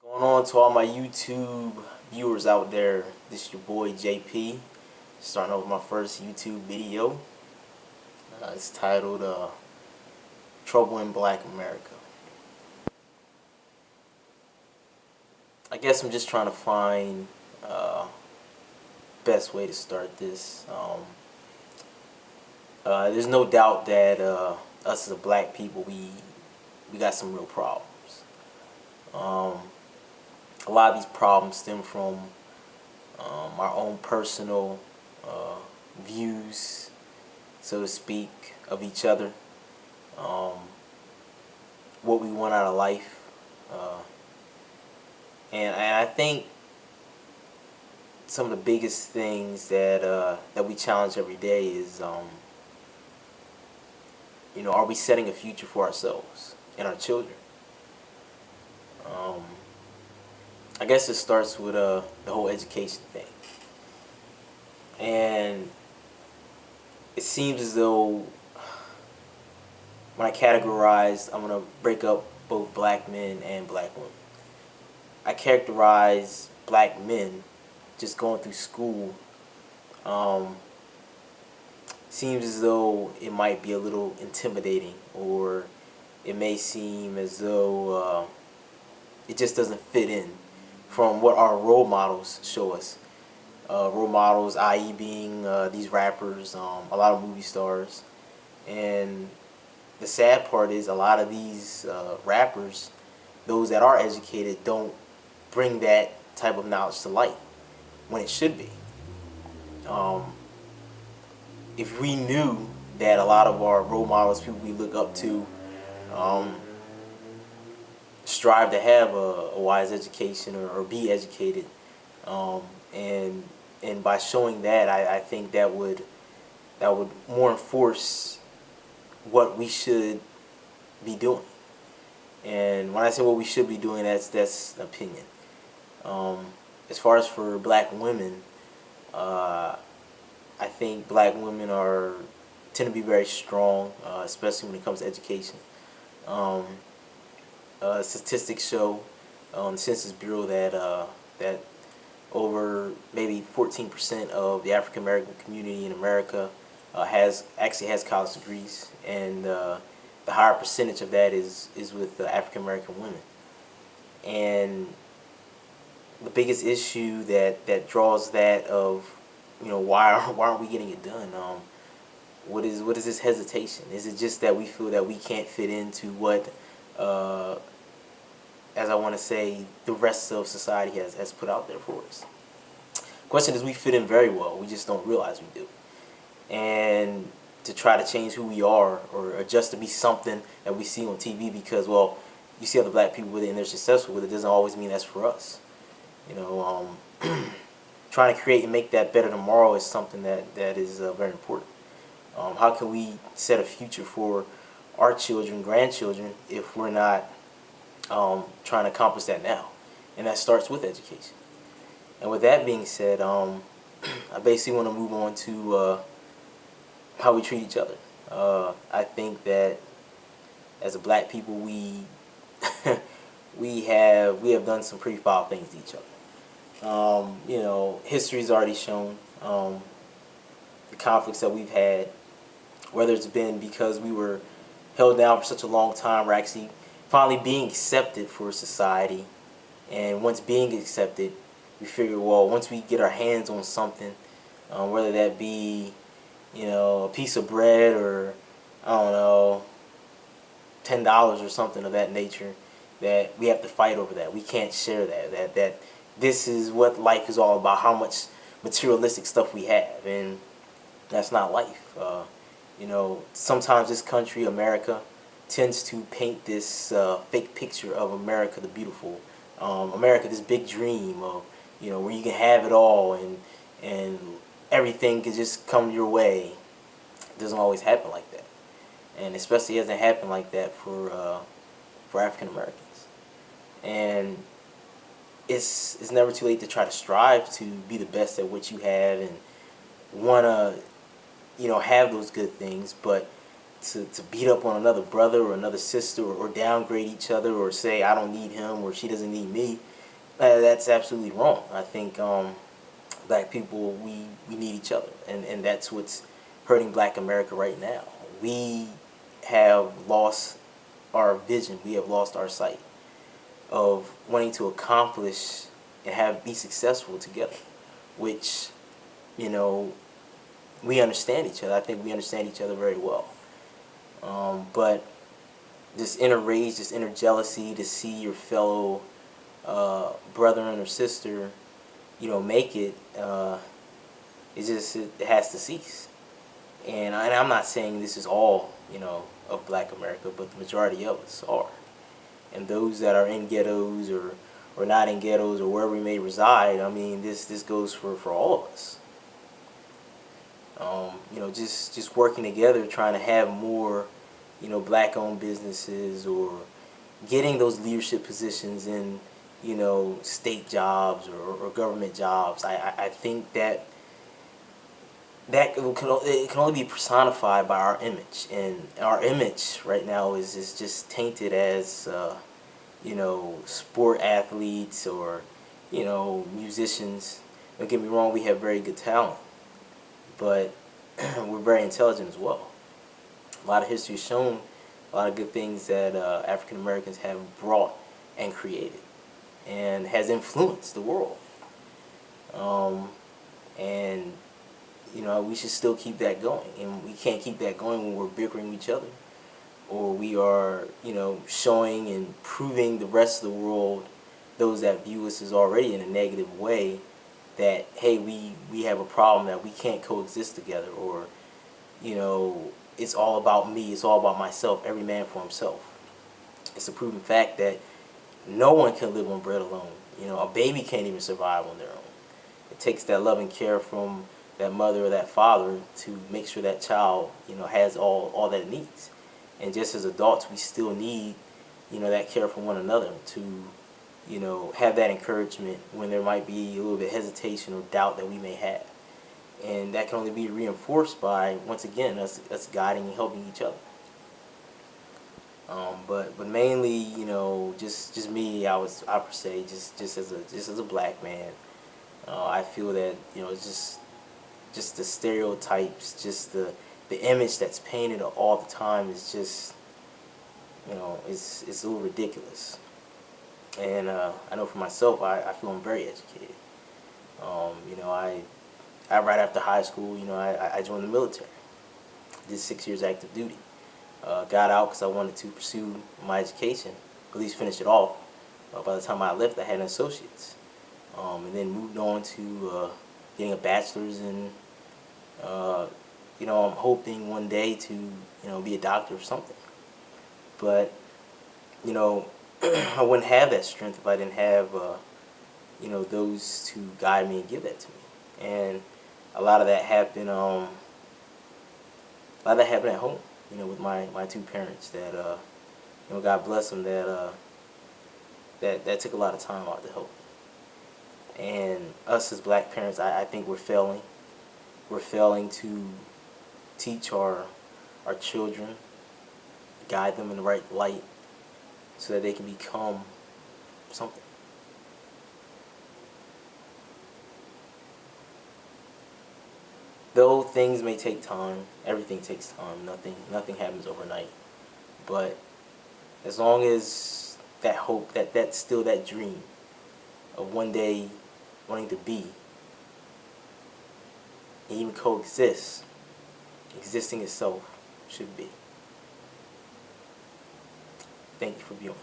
Going on to all my YouTube viewers out there, this is your boy JP, starting off with my first YouTube video. It's titled Trouble in Black America. I guess I'm just trying to find best way to start this. There's no doubt that us as a black people, we got some real problems. A lot of these problems stem from our own personal views, so to speak, of each other, what we want out of life, and I think some of the biggest things that we challenge every day is, are we setting a future for ourselves and our children? I guess it starts with the whole education thing. And it seems as though when I categorize, I'm going to break up both black men and black women. I characterize black men just going through school. Seems as though it might be a little intimidating, or it may seem as though it just doesn't fit in from what our role models show us. Role models, i.e. being these rappers, a lot of movie stars. And the sad part is a lot of these rappers, those that are educated, don't bring that type of knowledge to light when it should be. If we knew that a lot of our role models, people we look up to, strive to have a wise education or be educated, and by showing that, I think that would more enforce what we should be doing. And when I say what we should be doing, that's an opinion. As far as for black women, I think black women tend to be very strong, especially when it comes to education. Statistics show on the Census Bureau that over maybe 14% of the African American community in America has college degrees, and the higher percentage of that is with African American women. And the biggest issue that draws that of why aren't we getting it done? What is this hesitation? Is it just that we feel that we can't fit into what as I want to say, the rest of society has put out there for us? Question is, we fit in very well. We just don't realize we do. And to try to change who we are, or just to be something that we see on TV because, well, you see other black people with it and they're successful with it, doesn't always mean that's for us. Trying to create and make that better tomorrow is something that is very important. How can we set a future for our children, grandchildren, if we're not trying to accomplish that now? And that starts with education. And with that being said, I basically want to move on to how we treat each other. I think that as a black people, we we have done some pretty foul things to each other. History's already shown the conflicts that we've had, whether it's been because we were held down for such a long time, we're actually finally being accepted for society. And once being accepted, we figure, well, once we get our hands on something, whether that be, a piece of bread or, I don't know, $10 or something of that nature, that we have to fight over that. We can't share that this is what life is all about, how much materialistic stuff we have, and that's not life. Sometimes this country, America, tends to paint this fake picture of America the beautiful, America, this big dream of where you can have it all and everything can just come your way. It doesn't always happen like that, and especially it doesn't happen like that for African Americans. And it's never too late to try to strive to be the best at what you have and wanna have those good things, but to beat up on another brother or another sister, or downgrade each other, or say I don't need him or she doesn't need me, That's absolutely wrong. I think black people, we need each other, and that's what's hurting black America right now. We have lost our vision. We have lost our sight of wanting to accomplish and be successful together, which, you know, we understand each other. I think we understand each other very well. But this inner rage, this inner jealousy to see your fellow brethren or sister, make it, it has to cease. And I'm not saying this is all, of black America, but the majority of us are. And those that are in ghettos or not in ghettos or wherever we may reside, I mean, this goes for all of us. Just working together, trying to have more, black-owned businesses, or getting those leadership positions in, state jobs or government jobs. I think that it can only be personified by our image, and our image right now is just tainted as sport athletes or musicians. Don't get me wrong, we have very good talent, but we're very intelligent as well. A lot of history has shown a lot of good things that African Americans have brought and created, and has influenced the world. And we should still keep that going, and we can't keep that going when we're bickering with each other, or we are, showing and proving the rest of the world, those that view us as already in a negative way, that, hey, we have a problem, that we can't coexist together, or, it's all about me, it's all about myself, every man for himself. It's a proven fact that no one can live on bread alone. A baby can't even survive on their own. It takes that love and care from that mother or that father to make sure that child, has all that it needs. And just as adults, we still need, that care from one another to, have that encouragement when there might be a little bit of hesitation or doubt that we may have. And that can only be reinforced by, once again, us guiding and helping each other. But mainly, just me, I per se, just as a black man, I feel that, it's just the stereotypes, just the image that's painted all the time is just, it's a little ridiculous. And I know for myself, I feel I'm very educated. I right after high school, I joined the military. Did 6 years active duty. Got out because I wanted to pursue my education, at least finish it off. By the time I left, I had an associate's, and then moved on to getting a bachelor's, and I'm hoping one day to be a doctor or something. But I wouldn't have that strength if I didn't have those to guide me and give that to me. And a lot of that happened at home, with my two parents that God bless them, that took a lot of time out to help me. And us as black parents, I think we're failing. We're failing to teach our children, guide them in the right light, so that they can become something. Though things may take time, everything takes time. Nothing happens overnight. But as long as that hope, that's still that dream of one day wanting to be, and even coexist, existing itself should be. Thank you for viewing.